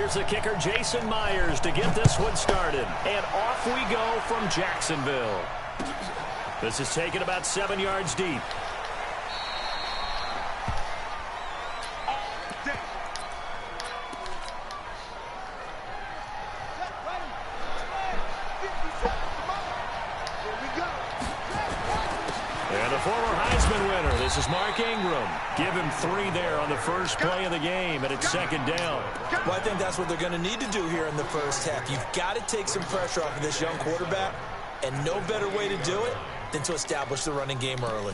Here's the kicker, Jason Myers, to get this one started. And off we go from Jacksonville. This is taken about 7 yards deep. And the former Heisman winner, this is Mark Ingram. Give him 3 there on the first play of the game, and it's second down. Well, I think that's what they're going to need to do here in the first half. You've got to take some pressure off of this young quarterback, and no better way to do it than to establish the running game early.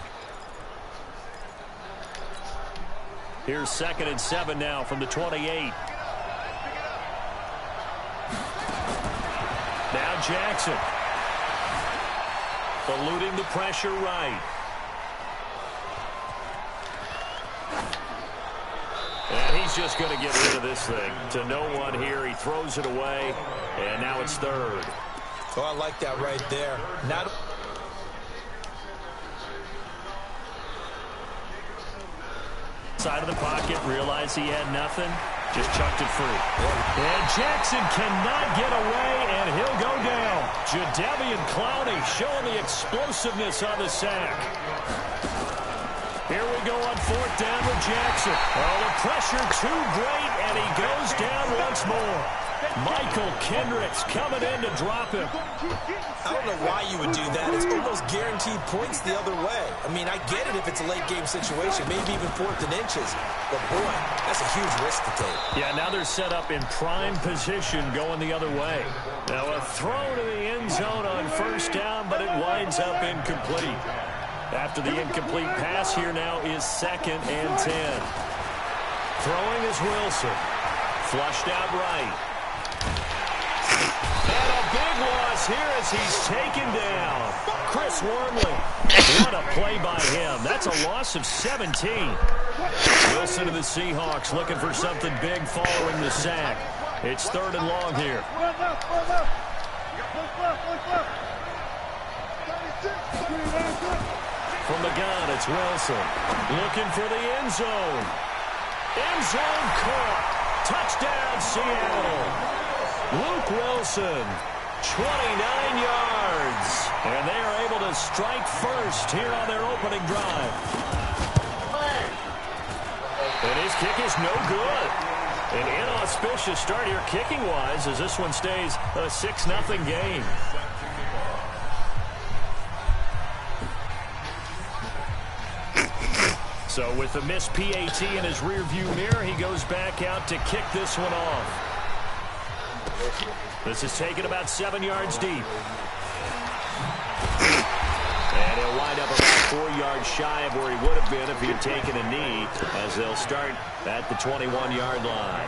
Here's 2nd and 7 now from the 28. Now Jackson. Eluding the pressure right. And he's just going to get rid of this thing. To no one here. He throws it away. And now it's 3rd. Oh, I like that right there. Not side of the pocket, realized he had nothing, just chucked it free. And Jackson cannot get away, and he'll go down. Jadeveon Clowney showing the explosiveness on the sack. Here we go on 4th down with Jackson. Oh, the pressure too great, and he goes down once more. Michael Kendricks coming in to drop him. I don't know why you would do that. It's almost guaranteed points the other way. I mean, I get it if it's a late game situation, maybe even 4th and inches. But, boy, that's a huge risk to take. Yeah, now they're set up in prime position going the other way. Now a throw to the end zone on 1st down, but it winds up incomplete. After the incomplete pass, here now is 2nd and 10. Throwing is Wilson. Flushed out right. And a big loss here as he's taken down. Chris Wormley. What a play by him. That's a loss of 17. Wilson of the Seahawks looking for something big following the sack. It's 3rd and long here. From the gun, it's Wilson. Looking for the end zone. End zone caught. Touchdown, Seattle. Luke Wilson, 29 yards. And they are able to strike first here on their opening drive. And his kick is no good. An inauspicious start here kicking-wise as this one stays a 6-0 game. So with the missed PAT in his rearview mirror, he goes back out to kick this one off. This is taken about 7 yards deep. And he'll wind up about 4 yards shy of where he would have been if he had taken a knee, as they'll start at the 21-yard line.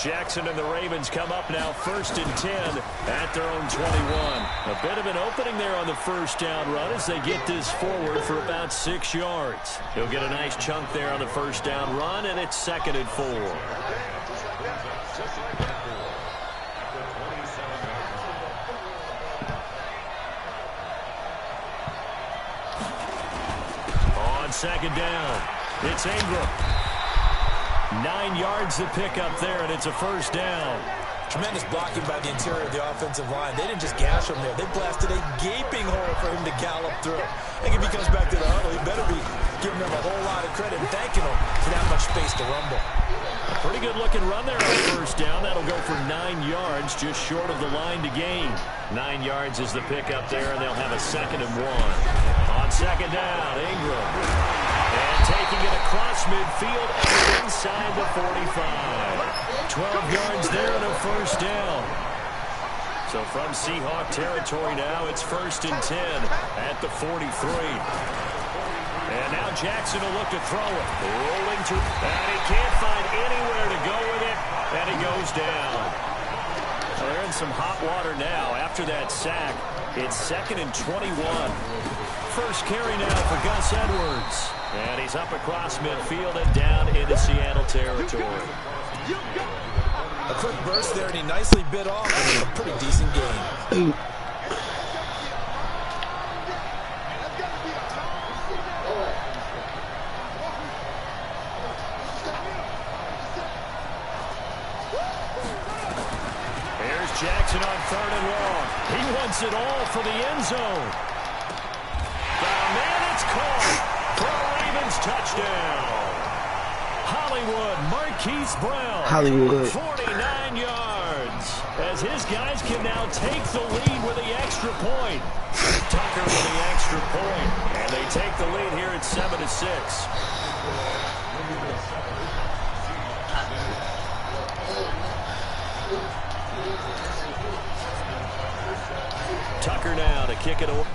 Jackson and the Ravens come up now 1st and 10 at their own 21. A bit of an opening there on the 1st down run as they get this forward for about 6 yards. He'll get a nice chunk there on the 1st down run, and it's 2nd and 4. On 2nd down, it's Ingram. 9 yards to pick up there, and it's a 1st down. Tremendous blocking by the interior of the offensive line. They didn't just gash him there. They blasted a gaping hole for him to gallop through. I think if he comes back to the huddle, he better be giving them a whole lot of credit and thanking them for that much space to rumble. A pretty good-looking run there on 1st down. That'll go for 9 yards, just short of the line to gain. 9 yards is the pickup there, and they'll have a 2nd and 1. On 2nd down, Ingram. And taking it across midfield and inside the 45. 12 yards there and a 1st down. So from Seahawk territory now, it's 1st and 10 at the 43. And now Jackson will look to throw it. Rolling to, and he can't find anywhere to go with it, and he goes down. They're in some hot water now after that sack. It's 2nd and 21. First carry now for Gus Edwards. And he's up across midfield and down into Seattle territory. A quick burst there, and he nicely bit off a pretty decent game. wants it all for the end zone. The man, it's caught for a Ravens touchdown. Hollywood, Marquise Brown. Hollywood. 49 yards. As his guys can now take the lead with the extra point. Tucker with the extra point. And they take the lead here at 7-6. Tucker now to kick it away.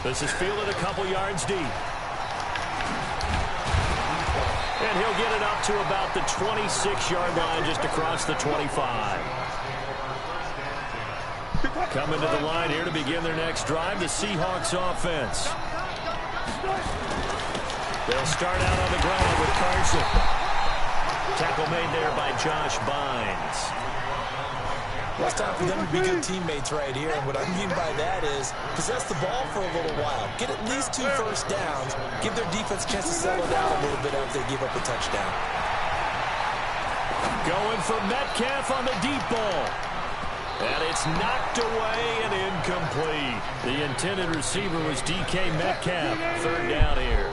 This is fielded a couple yards deep. And he'll get it up to about the 26-yard line, just across the 25. Coming to the line here to begin their next drive, the Seahawks offense. They'll start out on the ground with Carson. Tackle made there by Josh Bynes. Well, it's time for them to be good teammates right here. And what I mean by that is possess the ball for a little while. Get at least 2 first downs. Give their defense a chance to settle down a little bit after they give up a touchdown. Going for Metcalf on the deep ball. And it's knocked away and incomplete. The intended receiver was DK Metcalf. Third down here.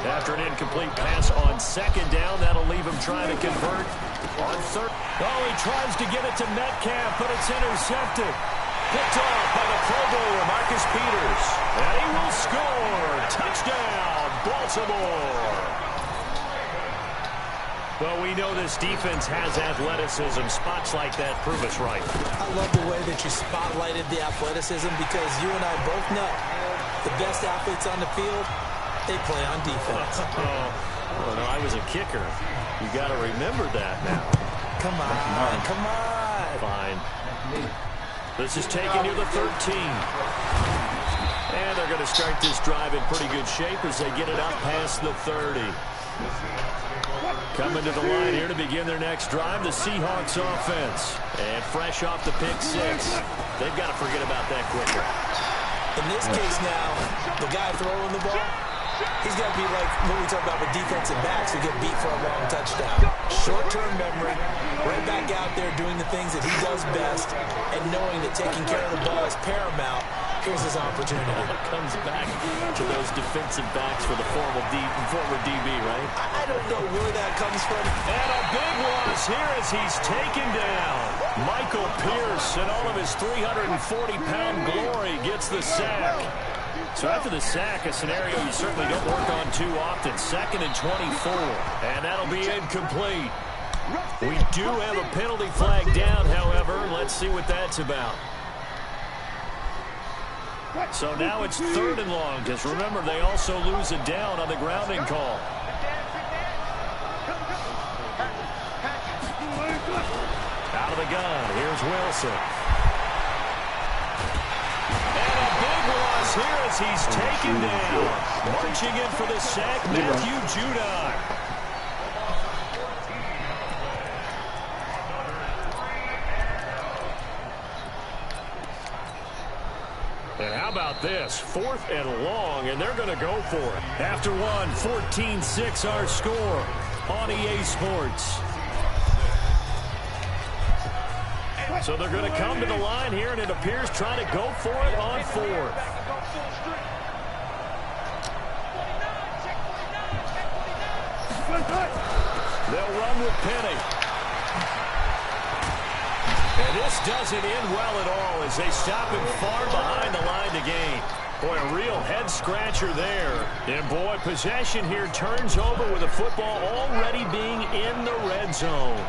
After an incomplete pass on second down, that'll leave him trying to convert on third. Oh, he tries to get it to Metcalf, but it's intercepted. Picked off by the Pro Bowler, Marcus Peters. And he will score. Touchdown, Baltimore. Well, we know this defense has athleticism. Spots like that prove us right. I love the way that you spotlighted the athleticism because you and I both know the best athletes on the field, they play on defense. Oh, no, I was a kicker. You got to remember that now. Come on, come on. Fine. This is taken near the 13. And they're going to start this drive in pretty good shape as they get it up past the 30. Coming to the line here to begin their next drive, the Seahawks offense. And fresh off the pick 6. They've got to forget about that quicker. In this case now, the guy throwing the ball, he's got to be like what we talk about with defensive backs who get beat for a long touchdown. Short-term memory, right back out there doing the things that he does best, and knowing that taking care of the ball is paramount. Here's his opportunity. Comes back to those defensive backs for the former DB, right? I don't know where that comes from. And a big loss here as he's taken down. Michael Pierce in all of his 340-pound glory gets the sack. So after the sack, a scenario you certainly don't work on too often. 2nd and 24. And that'll be incomplete. We do have a penalty flag down, however. Let's see what that's about. So now it's 3rd and long. Just remember, they also lose it down on the grounding call. Out of the gun, here's Wilson. And a big loss here as he's taken down. Marching in for the sack, Matthew Judon. And how about this? 4th and long, and they're going to go for it. After one, 14-6 our score on EA Sports. So they're going to come to the line here, and it appears trying to go for it on 4th. They'll run with Penny. And this doesn't end well at all as they stop him far behind the line to gain. Boy, a real head-scratcher there. And, boy, possession here turns over with the football already being in the red zone.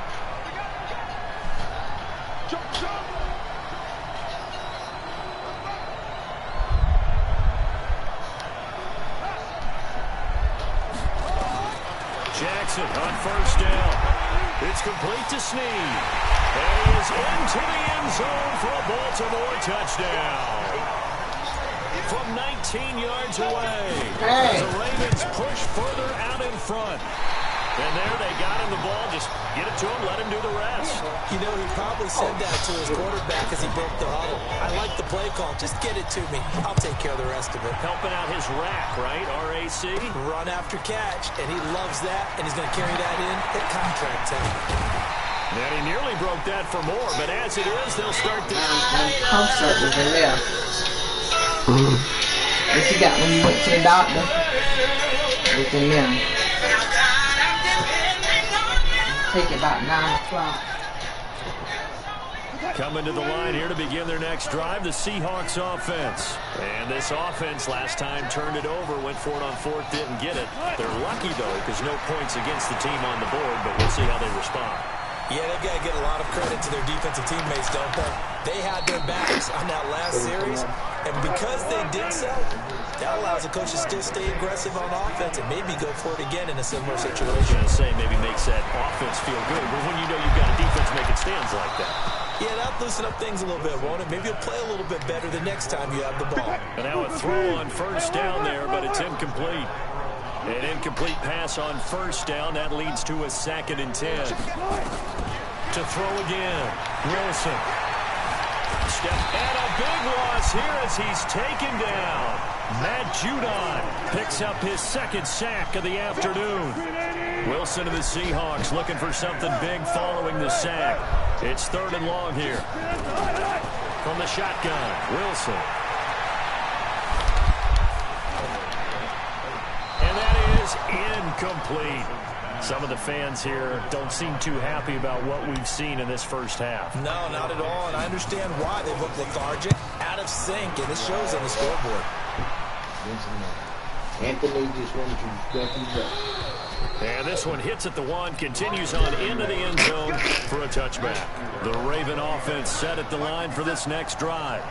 Jackson on 1st down. It's complete to Snead. And he is into the end zone for a Baltimore touchdown. From 19 yards away. As the Ravens push further out in front. And there they got him the ball. Just get it to him, let him do the rest. You know, he probably said that to his quarterback as he broke the huddle. I like the play call. Just get it to me. I'll take care of the rest of it. Helping out his rack, right? RAC. Run after catch, and he loves that, and he's going to carry that in at contract time. And he nearly broke that for more, but as it is, they'll start to... Concert was in there. What you got when you went to the doctor? It's in there. Take it about 9 o'clock. Coming to the line here to begin their next drive, the Seahawks offense. And this offense last time turned it over, went for it on fourth, didn't get it. They're lucky, though, because no points against the team on the board, but we'll see how they respond. Yeah, they've got to get a lot of credit to their defensive teammates, don't they? They had their backs on that last series, and because they did so, that allows the coach to still stay aggressive on offense and maybe go for it again in a similar situation. I was going to say maybe makes that offense feel good, but when you know you've got a defense making stands like that. Yeah, that'll loosen up things a little bit, won't it? Maybe you'll play a little bit better the next time you have the ball. And now a throw on first down there, but it's incomplete. An incomplete pass on first down. That leads to a 2nd and 10. To throw again. Wilson. And a big loss here as he's taken down. Matt Judon picks up his 2nd sack of the afternoon. Wilson and the Seahawks looking for something big following the sack. It's 3rd and long here. From the shotgun, Wilson. And that is incomplete. Some of the fans here don't seem too happy about what we've seen in this first half. No, not at all, and I understand why. They look lethargic, out of sync, and it shows on the scoreboard. Anthony just wanted to respect his back. And this one hits at the 1, continues on into the end zone for a touchback. The Raven offense set at the line for this next drive.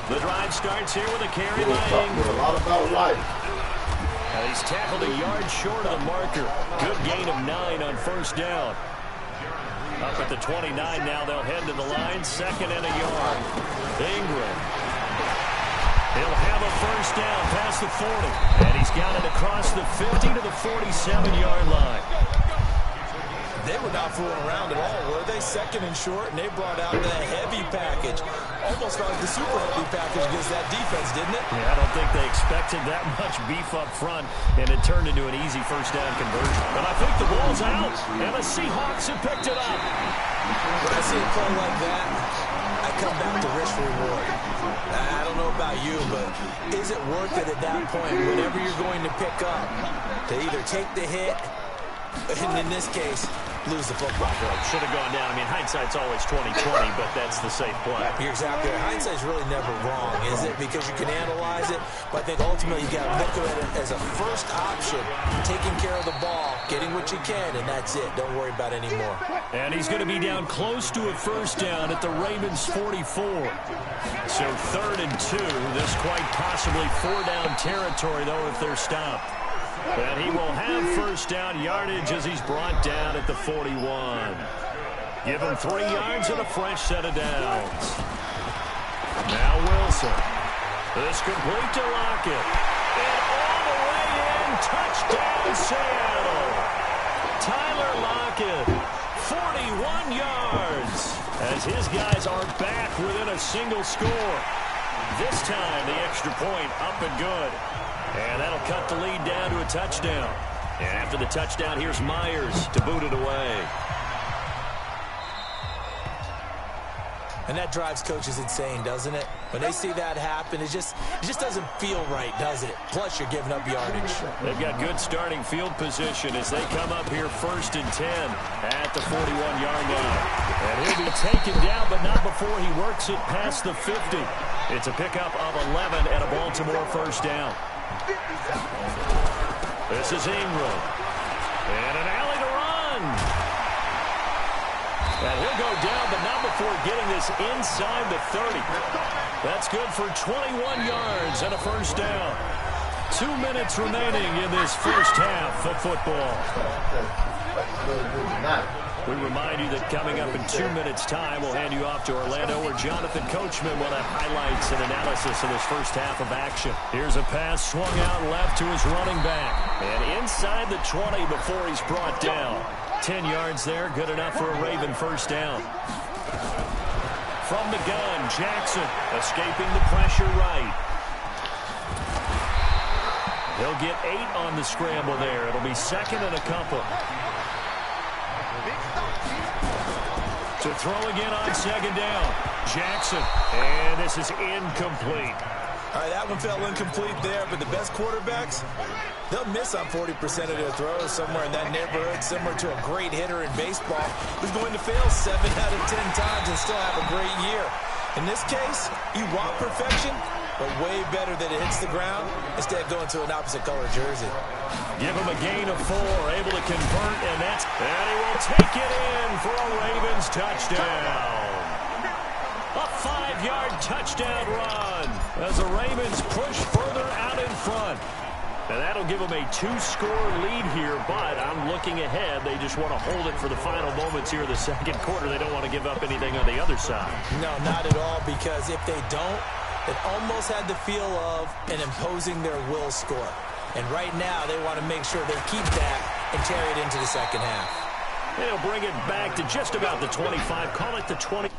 The drive starts here with a carry by Ingram. A lot about life. And he's tackled a yard short of the marker. Good gain of 9 on first down. Up at the 29 now, they'll head to the line. 2nd and a yard. Ingram. He'll have a first down past the 40. And he's got it across the 50 to the 47-yard line. They were not fooling around at all, were they? 2nd and short, and they brought out the heavy package. Almost like the super heavy package against that defense, didn't it? Yeah, I don't think they expected that much beef up front, and it turned into an easy first down conversion. But I think the ball's out, and the Seahawks have picked it up. When I see a play like that, I come back to risk reward. I don't know about you, but is it worth it at that point, whatever you're going to pick up, to either take the hit, and in this case, lose the football. Should have gone down. I mean, hindsight's always 20/20, but that's the safe play. You're exactly right. Hindsight's really never wrong, is it? Because you can analyze it, but I think ultimately you got to look at it as a first option, taking care of the ball, getting what you can, and that's it. Don't worry about it anymore. And he's going to be down close to a first down at the Ravens' 44. So 3rd and 2. This quite possibly 4-down territory, though, if they're stopped. And he will have first down yardage as he's brought down at the 41. Give him 3 yards and a fresh set of downs. Now Wilson. This complete to Lockett. And all the way in, touchdown Seattle. Tyler Lockett, 41 yards. As his guys are back within a single score. This time the extra point up and good. And that'll cut the lead down to a touchdown. And after the touchdown, here's Myers to boot it away. And that drives coaches insane, doesn't it? When they see that happen, it just doesn't feel right, does it? Plus, you're giving up yardage. They've got good starting field position as they come up here 1st and 10 at the 41-yard line. And he'll be taken down, but not before he works it past the 50. It's a pickup of 11 and a Baltimore first down. This is Ingram. And an alley to run. And he'll go down, but not before getting this inside the 30. That's good for 21 yards and a first down. 2 minutes remaining in this first half of football. We remind you that coming up in 2 minutes' time, we'll hand you off to Orlando, where Jonathan Coachman will have highlights and analysis of this first half of action. Here's a pass swung out left to his running back. And inside the 20 before he's brought down. 10 yards there, good enough for a Raven first down. From the gun, Jackson escaping the pressure right. He'll get 8 on the scramble there. It'll be 2nd and a couple. To throw again on second down. Jackson. And this is incomplete. All right, that one fell incomplete there, but the best quarterbacks, they'll miss on 40% of their throws somewhere in that neighborhood, similar to a great hitter in baseball who's going to fail 7 out of 10 times and still have a great year. In this case, you want perfection, but way better that it hits the ground instead of going to an opposite color jersey. Give him a gain of 4, able to convert, and he will take it in for a Ravens touchdown. A 5-yard touchdown run as the Ravens push further out in front. And that'll give them a 2-score lead here, but I'm looking ahead. They just want to hold it for the final moments here of the second quarter. They don't want to give up anything on the other side. No, not at all, because if they don't, it almost had the feel of an imposing their will score. And right now, they want to make sure they keep that and carry it into the second half. They'll bring it back to just about the 25. Call it the 20.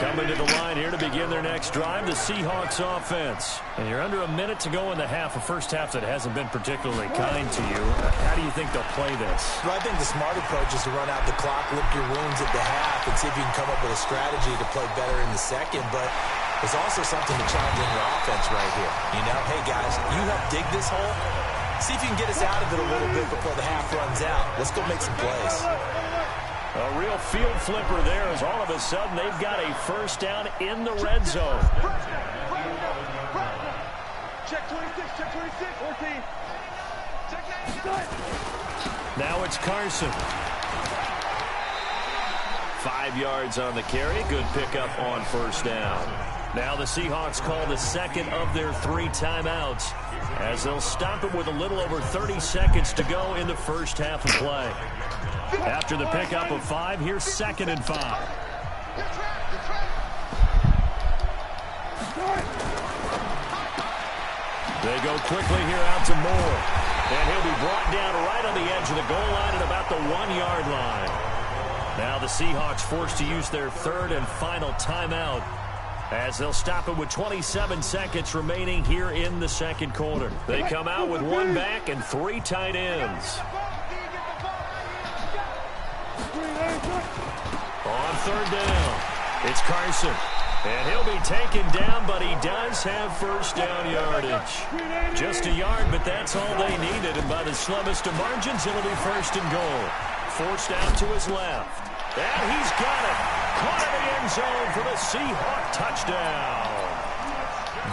Coming to the line here to begin their next drive, the Seahawks offense. And you're under a minute to go in the half, a first half that hasn't been particularly kind to you. How do you think they'll play this? Well, I think the smart approach is to run out the clock, lick your wounds at the half, and see if you can come up with a strategy to play better in the second. But there's also something to challenge in your offense right here. You know, hey, guys, you help dig this hole. See if you can get us out of it a little bit before the half runs out. Let's go make some plays. A real field flipper there as all of a sudden they've got a first down in the red zone. Check 26, check 26, 14. Check 9. Now it's Carson. 5 yards on the carry. Good pickup on first down. Now the Seahawks call the second of their 3 timeouts as they'll stop it with a little over 30 seconds to go in the first half of play. After the pickup of 5, here's 2nd and 5. They go quickly here out to Moore. And he'll be brought down right on the edge of the goal line at about the 1-yard line. Now the Seahawks forced to use their 3rd and final timeout as they'll stop it with 27 seconds remaining here in the second quarter. They come out with 1 back and 3 tight ends. On 3rd down, it's Carson. And he'll be taken down, but he does have first down yardage. Just a yard, but that's all they needed. And by the slimmest of margins, it'll be 1st and goal. Forced out to his left. And he's got it. Caught in the end zone for the Seahawk touchdown.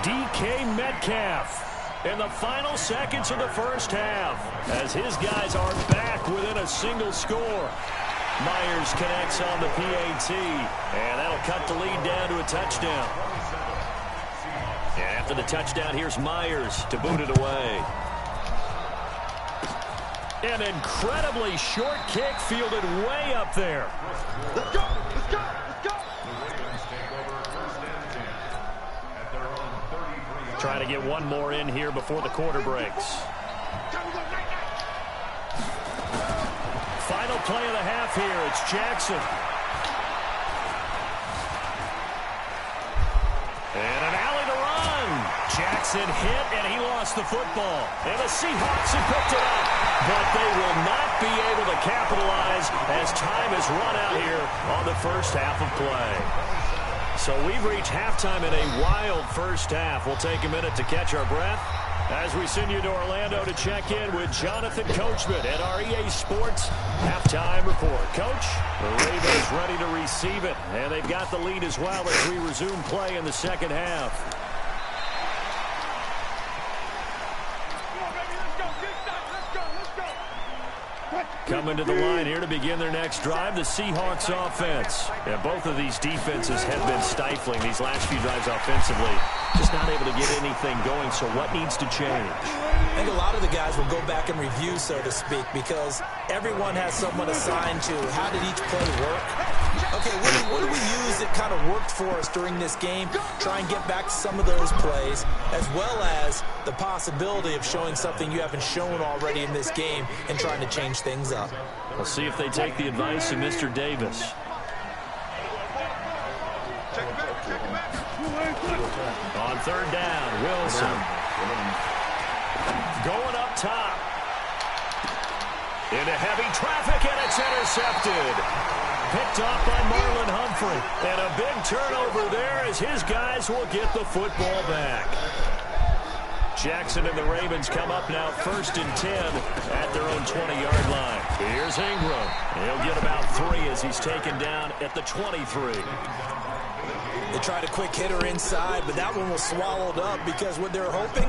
DK Metcalf in the final seconds of the first half as his guys are back within a single score. Myers connects on the PAT, and that'll cut the lead down to a touchdown. And after the touchdown, here's Myers to boot it away. An incredibly short kick fielded way up there. Let's go, let's go, let's go. Trying to get one more in here before the quarter breaks. Final play of the half here. It's Jackson. And an alley to run. Jackson hit, and he lost the football. And the Seahawks have picked it up. But they will not be able to capitalize as time has run out here on the first half of play. So we've reached halftime in a wild first half. We'll take a minute to catch our breath as we send you to Orlando to check in with Jonathan Coachman at our EA Sports Halftime Report. Coach, the Ravens ready to receive it, and they've got the lead as well as we resume play in the second half. Coming to the line here to begin their next drive, the Seahawks offense. Yeah, both of these defenses have been stifling these last few drives offensively. Just not able to get anything going, so what needs to change? I think a lot of the guys will go back and review, so to speak, because everyone has someone assigned to how did each play work. Okay, what do we use that kind of worked for us during this game? Try and get back to some of those plays, as well as the possibility of showing something you haven't shown already in this game and trying to change things up. We'll see if they take the advice of Mr. Davis. On 3rd down, Wilson. Going up top. Into heavy traffic, and it's intercepted. picked off by Marlon Humphrey. And a big turnover there as his guys will get the football back. Jackson and the Ravens come up now 1st and 10 at their own 20-yard line. Here's Ingram. He'll get about 3 as he's taken down at the 23. They tried a quick hitter inside, but that one was swallowed up because what they're hoping,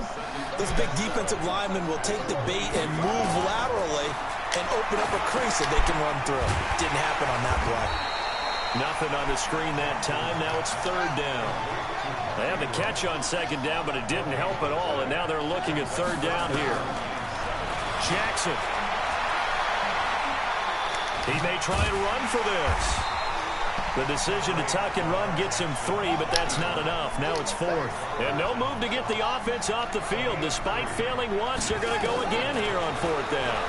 this big defensive lineman will take the bait and move laterally and open up a crease that they can run through. Didn't happen on that play. Nothing on the screen that time. Now it's 3rd down. They have the catch on 2nd down, but it didn't help at all, and now they're looking at 3rd down here. Jackson. He may try and run for this. The decision to tuck and run gets him 3, but that's not enough. Now it's 4th. And no move to get the offense off the field. Despite failing once, they're going to go again here on 4th down.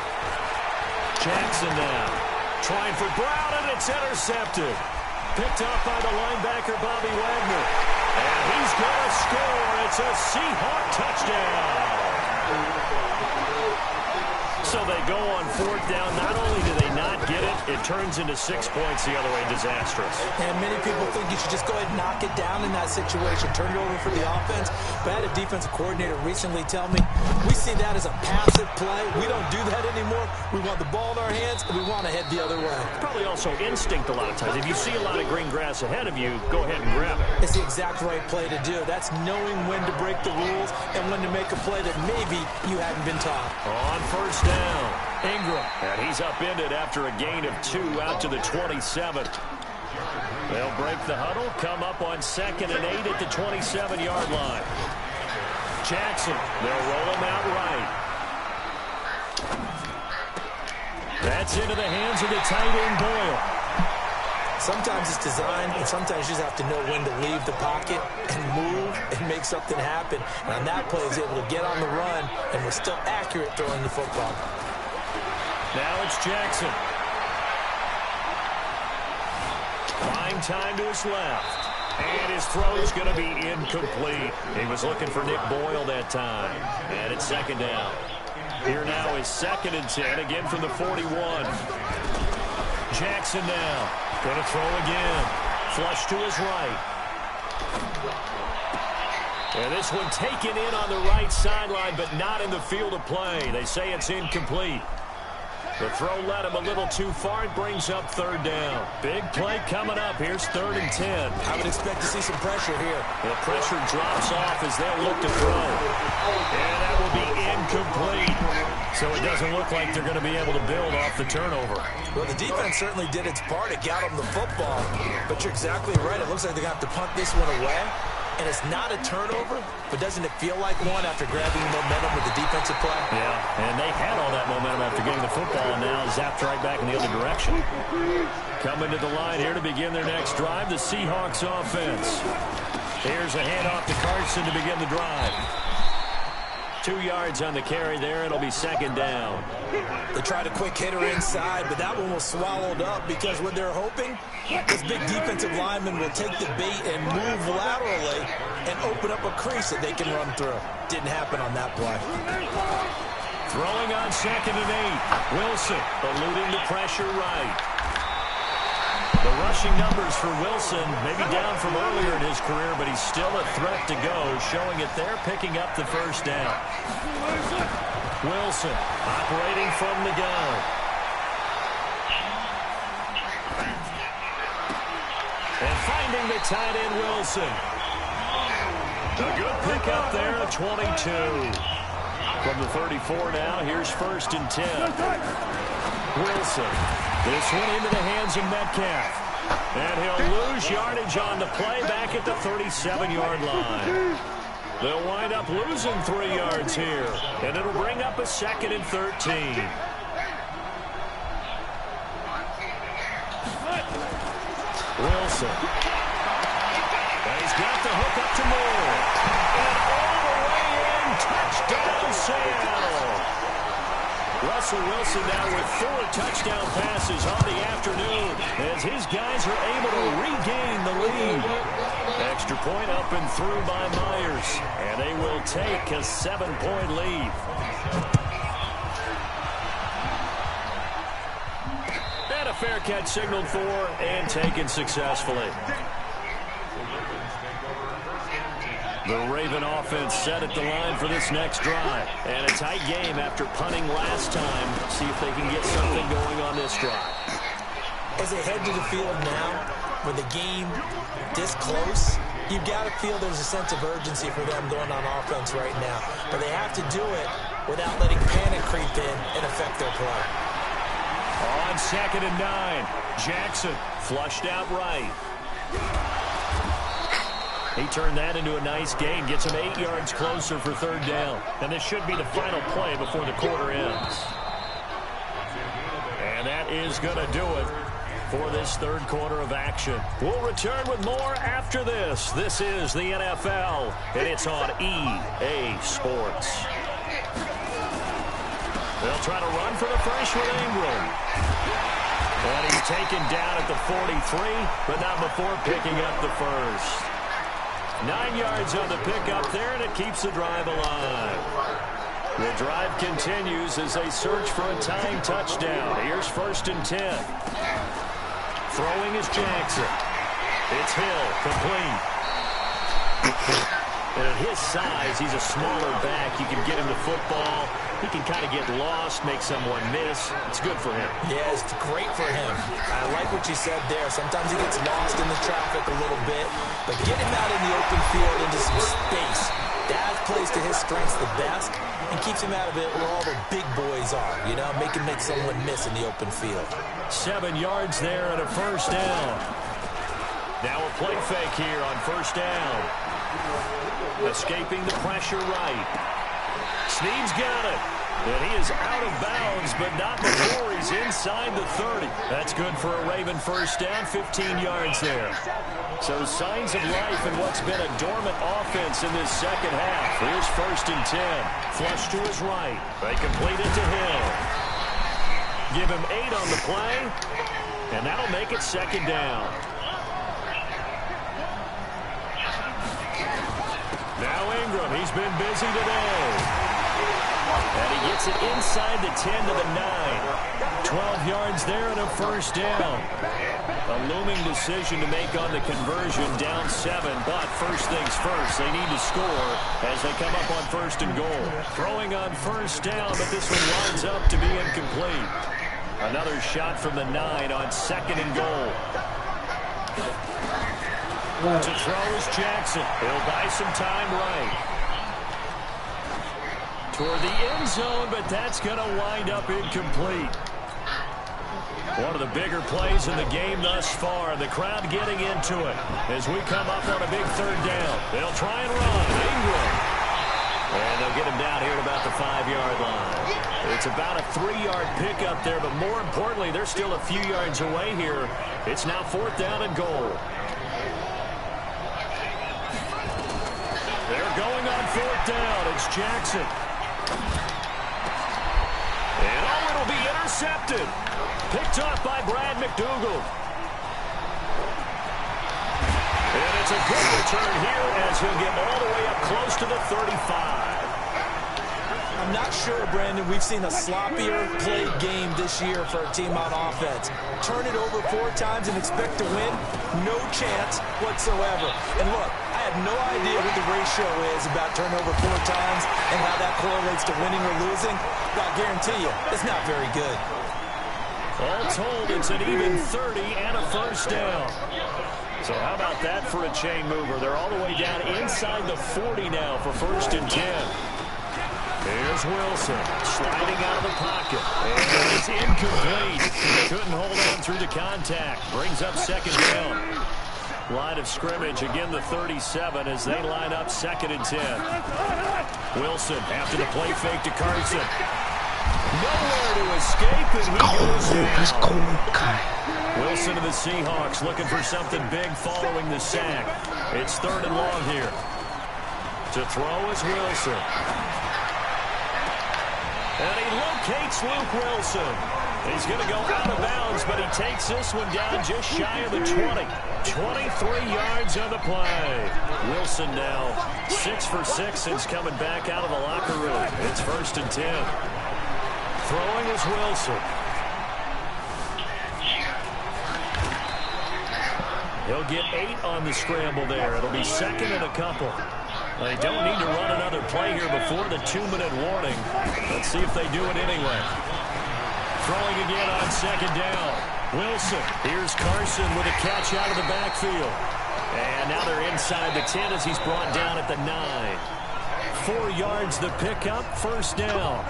Jackson now. Trying for Brown, and it's intercepted. Picked up by the linebacker, Bobby Wagner. And he's going to score. It's a Seahawk touchdown. So they go on 4th down. Not only do they not get it, it turns into 6 points the other way. Disastrous. And many people think you should just go ahead and knock it down in that situation. Turn it over for the offense. But I had a defensive coordinator recently tell me, we see that as a passive play. We don't do that anymore. We want the ball in our hands, and we want to head the other way. Probably also instinct a lot of times. If you see a lot of green grass ahead of you, go ahead and grab it. It's the exact right play to do. That's knowing when to break the rules and when to make a play that maybe you hadn't been taught. On 1st down, Ingram. And he's upended after a gain of 2 out to the 27. They'll break the huddle, come up on 2nd and 8 at the 27-yard line. Jackson, they'll roll him out right. That's into the hands of the tight end, Boyle. Sometimes it's designed, and sometimes you just have to know when to leave the pocket and move and make something happen. And on that play, he's able to get on the run and was still accurate throwing the football. Now it's Jackson. Fine time to his left. And his throw is going to be incomplete. He was looking for Nick Boyle that time. And it's 2nd down. Here now is 2nd and 10, again from the 41. Jackson now. Going to throw again. Flush to his right. And this one taken in on the right sideline, but not in the field of play. They say it's incomplete. The throw led him a little too far. It brings up 3rd down. Big play coming up. Here's 3rd and 10. I would expect to see some pressure here. The pressure drops off as they'll look to throw. And that will be incomplete. So it doesn't look like they're going to be able to build off the turnover. Well, the defense certainly did its part. It got them the football. But you're exactly right. It looks like they're going to have to punt this one away. And it's not a turnover, but doesn't it feel like one after grabbing the momentum with the defensive play? Yeah, and they had all that momentum after getting the football, and now zapped right back in the other direction. Coming to the line here to begin their next drive, the Seahawks offense. Here's a handoff to Carson to begin the drive. 2 yards on the carry there. It'll be 2nd down. They tried a quick hitter inside, but that one was swallowed up because what they're hoping, this big defensive lineman will take the bait and move laterally and open up a crease that they can run through. Didn't happen on that play. Throwing on 2nd and 8. Wilson eluding the pressure right. The rushing numbers for Wilson, maybe down from earlier in his career, but he's still a threat to go, showing it there, picking up the 1st down. Wilson operating from the gun. And finding the tight end, Wilson. A good pick up there at 22. From the 34 now, here's 1st and 10. Wilson. This one into the hands of Metcalf. And he'll lose yardage on the play back at the 37-yard line. They'll wind up losing 3 yards here. And it'll bring up a 2nd and 13. Wilson. And he's got the hook up to Moore. And all the way in, touchdown Seattle. Russell Wilson now with 4 touchdown passes on the afternoon as his guys are able to regain the lead. Extra point up and through by Myers, and they will take a 7-point lead. And a fair catch signaled for and taken successfully. The Raven offense set at the line for this next drive. And a tight game after punting last time. See if they can get something going on this drive. As they head to the field now, with the game this close, you've got to feel there's a sense of urgency for them going on offense right now. But they have to do it without letting panic creep in and affect their play. On 2nd and 9, Jackson flushed out right. He turned that into a nice gain, gets him 8 yards closer for 3rd down. And this should be the final play before the quarter ends. And that is going to do it for this 3rd quarter of action. We'll return with more after this. This is the NFL, and it's on EA Sports. They'll try to run for the first with Ingram. And he's taken down at the 43, but not before picking up the first. 9 yards on the pickup there, and it keeps the drive alive. The drive continues as they search for a tying touchdown. Here's 1st and 10. Throwing is Jackson. It's Hill, complete. And at his size, he's a smaller back. You can get him the football. He can kind of get lost, make someone miss. It's good for him. Yeah, it's great for him. I like what you said there. Sometimes he gets lost in the traffic a little bit, but get him out in the open field into some space. That plays to his strengths the best and keeps him out of it where all the big boys are, you know, make someone miss in the open field. 7 yards there and a 1st down. Now a play fake here on 1st down. Escaping the pressure right. Snead's got it. And he is out of bounds, but not before he's inside the 30. That's good for a Raven 1st down, 15 yards there. So signs of life in what's been a dormant offense in this 2nd half. Here's 1st and 10. Flush to his right. They complete it to Hill. Give him 8 on the play, and that'll make it 2nd down. Now Ingram, he's been busy today. And he gets it inside the 10 to the 9. 12 yards there and a 1st down. A looming decision to make on the conversion, down 7. But first things first, they need to score as they come up on 1st and goal. Throwing on 1st down, but this one winds up to be incomplete. Another shot from the 9 on 2nd and goal. To throw is Jackson. He'll buy some time right. Toward the end zone, but that's going to wind up incomplete. One of the bigger plays in the game thus far. The crowd getting into it as we come up on a big 3rd down. They'll try and run. Ingram. And they'll get him down here at about the 5-yard line. It's about a 3-yard pickup there, but more importantly, they're still a few yards away here. It's now 4th down and goal. They're going on 4th down. It's Jackson. And it'll be intercepted. Picked off by Brad McDougal. And it's a good return here as he'll get all the way up close to the 35. I'm not sure, Brandon, we've seen a sloppier played game this year for a team on offense. Turn it over 4 times and expect to win? No chance whatsoever. And look, I have no idea what the ratio is about turnover 4 times and how that correlates to winning or losing. But I guarantee you, it's not very good. All told, it's an even 30 and a 1st down. So how about that for a chain mover? They're all the way down inside the 40 now for 1st and 10. There's Wilson sliding out of the pocket. And it's incomplete. Couldn't hold on through the contact. Brings up 2nd down. Line of scrimmage, again the 37 as they line up 2nd and 10. Wilson after the play fake to Carson. Nowhere to escape, and he goes down. Wilson and the Seahawks looking for something big following the sack. It's 3rd and long here. To throw is Wilson. And he locates Luke Wilson. He's going to go out of bounds, but he takes this one down just shy of the 20. 23 yards on the play. Wilson now 6 for 6 since coming back out of the locker room. It's 1st and 10. Throwing is Wilson. He'll get 8 on the scramble there. It'll be second and a couple. They don't need to run another play here before the 2-minute warning. Let's see if they do it anyway. Throwing again on second down. Wilson. Here's Carson with a catch out of the backfield. And now they're inside the 10 as he's brought down at the 9. 4 yards the pickup, first down.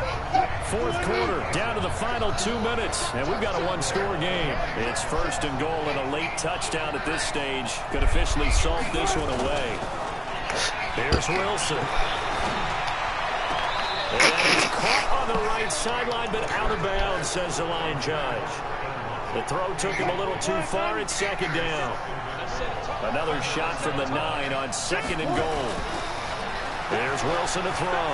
Fourth quarter, down to the final 2 minutes, and we've got a one-score game. It's first and goal, and a late touchdown at this stage could officially salt this one away. Here's Wilson. And he's caught on the right sideline, but out of bounds, says the line judge. The throw took him a little too far. It's second down. Another shot from the 9 on second and goal. There's Wilson to throw.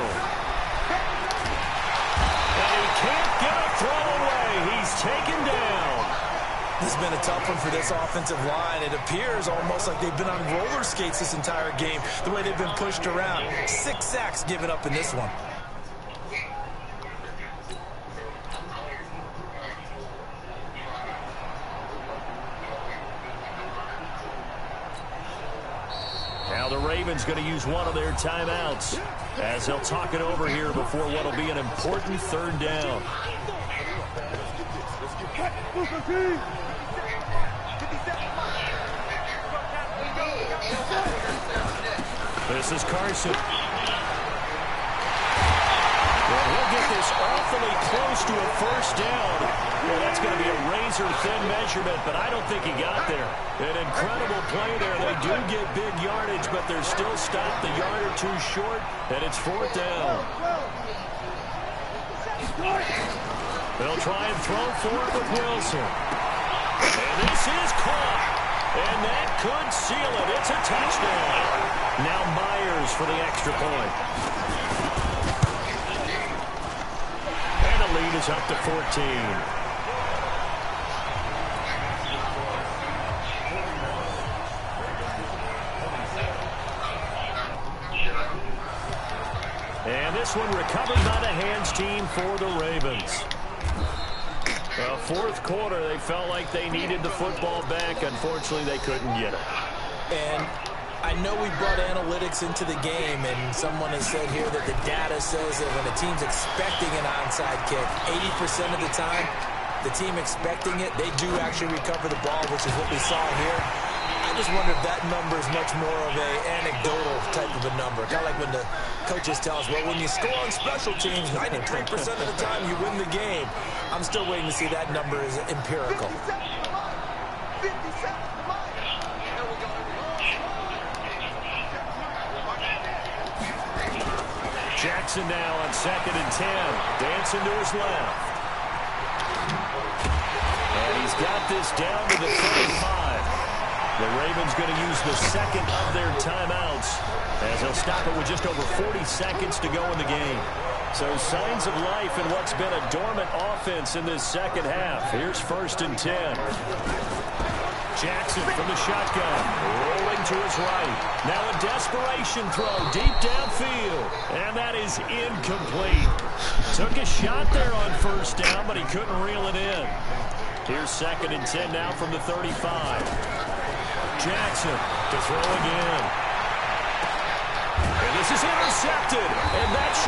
And he can't get a throw away. He's taken down. This has been a tough one for this offensive line. It appears almost like they've been on roller skates this entire game, the way they've been pushed around. 6 sacks given up in this one. Now the Ravens going to use one of their timeouts as they'll talk it over here before what will be an important third down. This is Carson. Well, he'll get this awfully close to a first down. Well, that's going to be a razor-thin measurement, but I don't think he got there. An incredible play there. They do get big yardage, but they're still stopped a yard or two short, and it's fourth down. They'll try and throw for it with Wilson. And this is caught. And that could seal it. It's a touchdown. Now Myers for the extra point. And the lead is up to 14. And this one recovered by the hands team for the Ravens. Fourth quarter, they felt like they needed the football back. Unfortunately, they couldn't get it. And I know we brought analytics into the game, and someone has said here that the data says that when a team's expecting an onside kick, 80% of the time, the team expecting it, they do actually recover the ball, which is what we saw here. I just wonder if that number is much more of an anecdotal type of a number. Kind of like when the coaches tell us, well, when you score on special teams, 93% of the time you win the game. I'm still waiting to see that number is empirical. Jackson now on second and 10. Dancing to his left. And he's got this down to the 35. The Ravens going to use the second of their timeouts as they'll stop it with just over 40 seconds to go in the game. So signs of life in what's been a dormant offense in this second half. Here's first and 10. Jackson from the shotgun, rolling to his right. Now a desperation throw deep downfield, and that is incomplete. Took a shot there on first down, but he couldn't reel it in. Here's second and 10 now from the 35. Jackson to throw again. And this is intercepted. And that's...